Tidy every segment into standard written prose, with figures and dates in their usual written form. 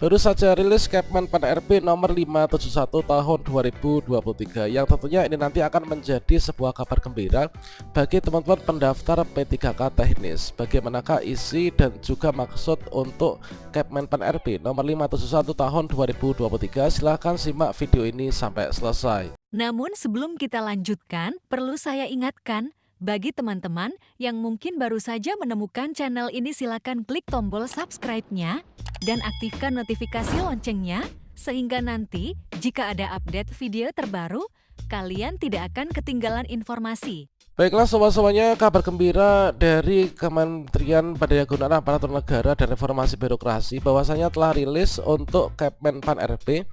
Baru saja rilis Kepmen Pan RB nomor 571 tahun 2023 yang tentunya ini nanti akan menjadi sebuah kabar gembira bagi teman-teman pendaftar P3K teknis. Bagaimanakah isi dan juga maksud untuk Kepmen Pan RB nomor 571 tahun 2023? Silahkan simak video ini sampai selesai. Namun sebelum kita lanjutkan, perlu saya ingatkan, bagi teman-teman yang mungkin baru saja menemukan channel ini, silakan klik tombol subscribe-nya dan aktifkan notifikasi loncengnya, sehingga nanti jika ada update video terbaru, kalian tidak akan ketinggalan informasi. Baiklah sobat-sobatnya, kabar gembira dari Kementerian Pendidikan Aparatur Negara dan Reformasi Birokrasi bahwasanya telah rilis untuk Kepmen Pan RB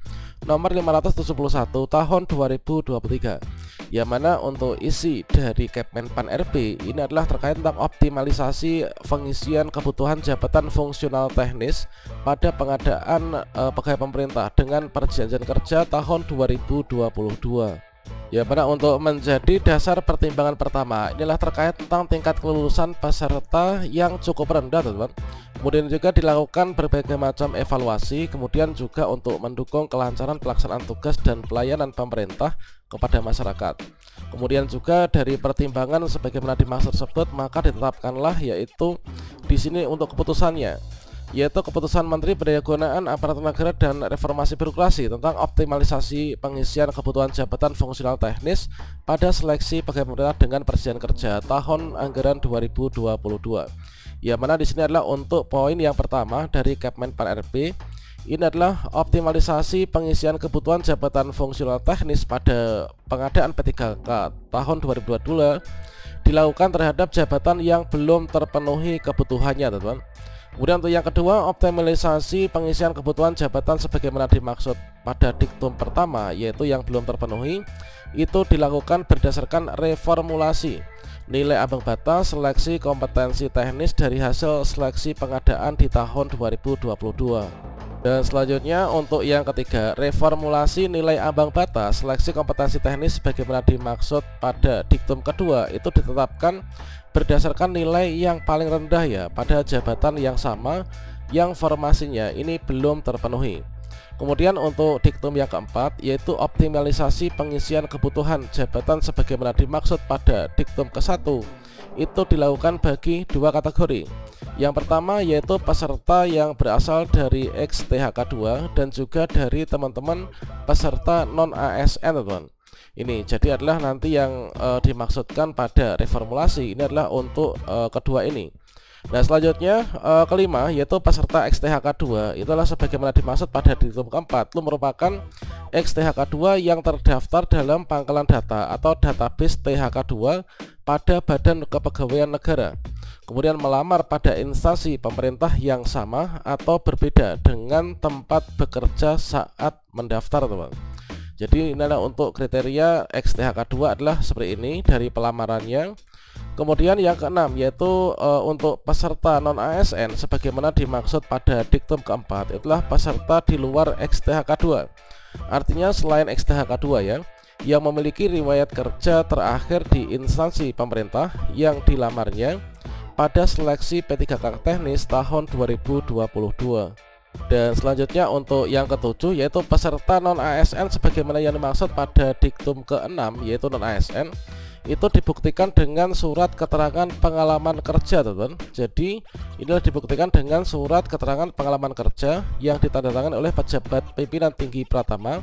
nomor 571 tahun 2023, yang mana untuk isi dari Kepmen Pan RB ini adalah terkait tentang optimalisasi pengisian kebutuhan jabatan fungsional teknis pada pengadaan pegawai pemerintah dengan perjanjian kerja tahun 2022. Ya, mana untuk menjadi dasar pertimbangan pertama inilah terkait tentang tingkat kelulusan peserta yang cukup rendah, teman-teman. Kemudian juga dilakukan berbagai macam evaluasi, kemudian juga untuk mendukung kelancaran pelaksanaan tugas dan pelayanan pemerintah kepada masyarakat. Kemudian juga dari pertimbangan sebagaimana dimaksud tersebut, maka ditetapkanlah yaitu di sini untuk keputusannya, yaitu keputusan Menteri Pendidikan Aparatur Negara dan Reformasi Birokrasi tentang optimalisasi pengisian kebutuhan jabatan fungsional teknis pada seleksi pegawai pemerintah dengan perjanjian kerja tahun anggaran 2022. Yang mana di sini adalah untuk poin yang pertama dari Kepmen Pan RB ini adalah optimalisasi pengisian kebutuhan jabatan fungsional teknis pada pengadaan P3K tahun 2022 dilakukan terhadap jabatan yang belum terpenuhi kebutuhannya, teman-teman. Kemudian untuk yang kedua, optimalisasi pengisian kebutuhan jabatan sebagaimana dimaksud pada diktum pertama, yaitu yang belum terpenuhi, itu dilakukan berdasarkan reformulasi nilai ambang batas seleksi kompetensi teknis dari hasil seleksi pengadaan di tahun 2022. Dan selanjutnya untuk yang ketiga, reformulasi nilai ambang batas seleksi kompetensi teknis sebagaimana dimaksud pada diktum kedua itu ditetapkan berdasarkan nilai yang paling rendah ya pada jabatan yang sama yang formasinya ini belum terpenuhi. Kemudian untuk diktum yang keempat yaitu optimalisasi pengisian kebutuhan jabatan sebagaimana dimaksud pada diktum ke-1 itu dilakukan bagi dua kategori. Yang pertama yaitu peserta yang berasal dari XTHK2 dan juga dari teman-teman peserta non ASN, teman-teman. Ini jadi adalah nanti yang dimaksudkan pada reformulasi ini adalah untuk kedua ini. Nah selanjutnya kelima yaitu peserta XTHK2 itulah sebagaimana dimaksud pada diktum keempat, itu merupakan XTHK2 yang terdaftar dalam pangkalan data atau database THK2 pada Badan Kepegawaian Negara, kemudian melamar pada instansi pemerintah yang sama atau berbeda dengan tempat bekerja saat mendaftar, teman. Jadi ini adalah untuk kriteria XTHK2 adalah seperti ini dari pelamarannya. Kemudian yang keenam yaitu untuk peserta non ASN sebagaimana dimaksud pada diktum keempat itulah peserta di luar XTHK2. Artinya selain XTHK2 ya, yang memiliki riwayat kerja terakhir di instansi pemerintah yang dilamarnya pada seleksi P3K teknis tahun 2022. Dan selanjutnya untuk yang ketujuh yaitu peserta non ASN sebagaimana yang dimaksud pada diktum ke-6 yaitu non ASN itu dibuktikan dengan surat keterangan pengalaman kerja, teman. Jadi inilah dibuktikan dengan surat keterangan pengalaman kerja yang ditandatangani oleh pejabat pimpinan tinggi pratama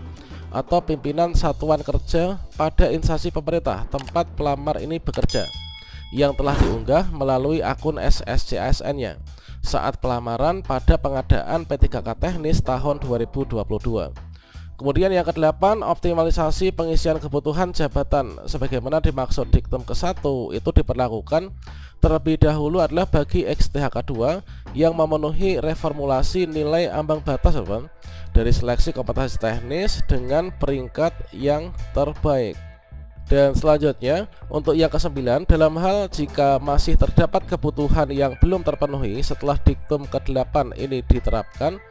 atau pimpinan satuan kerja pada instansi pemerintah tempat pelamar ini bekerja yang telah diunggah melalui akun SSCASN-nya saat pelamaran pada pengadaan P3K teknis tahun 2022. Kemudian yang kedelapan, optimalisasi pengisian kebutuhan jabatan sebagaimana dimaksud diktum ke-1 itu diperlakukan terlebih dahulu adalah bagi XTHK2 yang memenuhi reformulasi nilai ambang batas, teman, dari seleksi kompetensi teknis dengan peringkat yang terbaik. Dan selanjutnya untuk yang ke-9, dalam hal jika masih terdapat kebutuhan yang belum terpenuhi setelah diktum ke-8 ini diterapkan,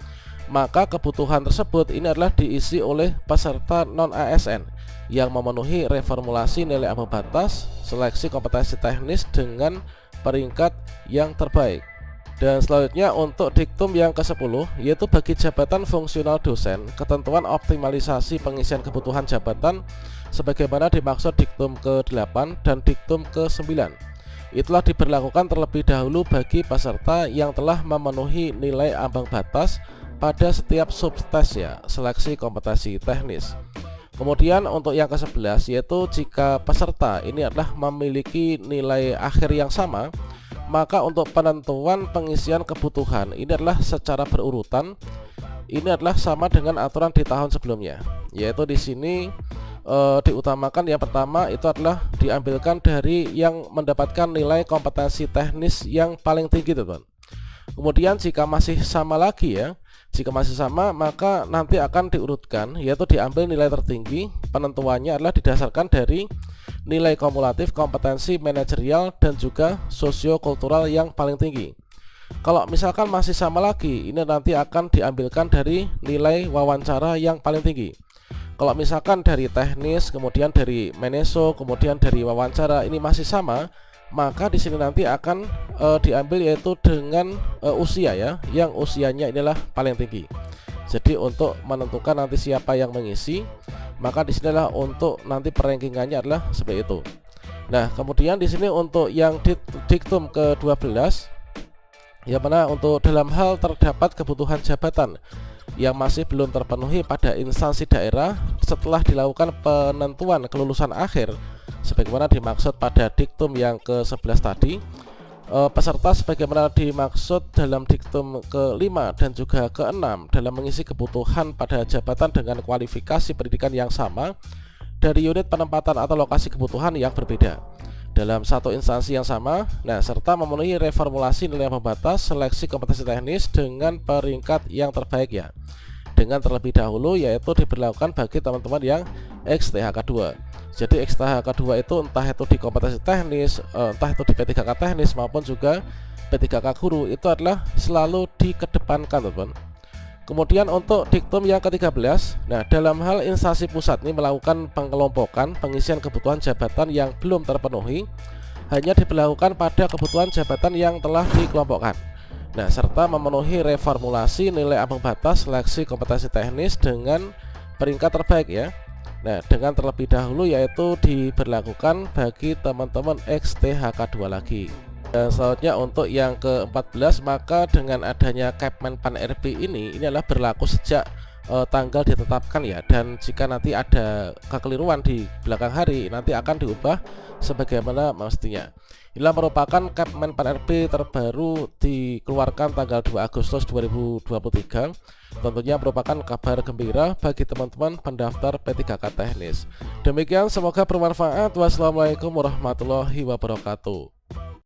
maka kebutuhan tersebut ini adalah diisi oleh peserta non ASN yang memenuhi reformulasi nilai ambang batas seleksi kompetensi teknis dengan peringkat yang terbaik. Dan selanjutnya untuk diktum yang ke-10, yaitu bagi jabatan fungsional dosen, ketentuan optimalisasi pengisian kebutuhan jabatan sebagaimana dimaksud diktum ke-8 dan diktum ke-9. Itulah diberlakukan terlebih dahulu bagi peserta yang telah memenuhi nilai ambang batas pada setiap subtes ya, seleksi kompetensi teknis. Kemudian untuk yang ke-11, yaitu jika peserta ini adalah memiliki nilai akhir yang sama, maka untuk penentuan pengisian kebutuhan ini adalah secara berurutan. Ini adalah sama dengan aturan di tahun sebelumnya, yaitu di sini diutamakan yang pertama itu adalah diambilkan dari yang mendapatkan nilai kompetensi teknis yang paling tinggi, teman. Kemudian jika masih sama lagi ya, jika masih sama maka nanti akan diurutkan, yaitu diambil nilai tertinggi. Penentuannya adalah didasarkan dari nilai kumulatif kompetensi manajerial dan juga sosiokultural yang paling tinggi. Kalau misalkan masih sama lagi, ini nanti akan diambilkan dari nilai wawancara yang paling tinggi. Kalau misalkan dari teknis, kemudian dari meneso, kemudian dari wawancara ini masih sama, maka di sini nanti akan diambil yaitu dengan usia ya, yang usianya inilah paling tinggi. Jadi untuk menentukan nanti siapa yang mengisi, maka di sinilah untuk nanti perankingannya adalah seperti itu. Nah, kemudian di sini untuk yang diktum ke-12, yang mana untuk dalam hal terdapat kebutuhan jabatan yang masih belum terpenuhi pada instansi daerah setelah dilakukan penentuan kelulusan akhir sebagaimana dimaksud pada diktum yang ke-11 tadi, peserta sebagaimana dimaksud dalam diktum ke-5 dan juga ke-6 dalam mengisi kebutuhan pada jabatan dengan kualifikasi pendidikan yang sama dari unit penempatan atau lokasi kebutuhan yang berbeda dalam satu instansi yang sama, nah serta memenuhi reformulasi nilai pembatas seleksi kompetensi teknis dengan peringkat yang terbaik ya, dengan terlebih dahulu yaitu diberlakukan bagi teman-teman yang XTHK2. Jadi XTHK2 itu entah itu di kompetensi teknis, entah itu di P3K teknis maupun juga P3K guru, itu adalah selalu dikedepankan, teman. Kemudian untuk diktum yang ke-13, nah dalam hal instansi pusat ini melakukan pengelompokan pengisian kebutuhan jabatan yang belum terpenuhi hanya diberlakukan pada kebutuhan jabatan yang telah dikelompokkan. Nah, serta memenuhi reformulasi nilai ambang batas seleksi kompetensi teknis dengan peringkat terbaik ya. Nah, dengan terlebih dahulu yaitu diberlakukan bagi teman-teman XTHK2 lagi. Dan selanjutnya untuk yang ke-14, maka dengan adanya Kepmenpan RB ini adalah berlaku sejak tanggal ditetapkan ya, dan jika nanti ada kekeliruan di belakang hari nanti akan diubah sebagaimana mestinya. Inilah merupakan Kepmenpan RB terbaru dikeluarkan tanggal 2 Agustus 2023. Tentunya merupakan kabar gembira bagi teman-teman pendaftar P3K teknis. Demikian, semoga bermanfaat. Wassalamualaikum warahmatullahi wabarakatuh.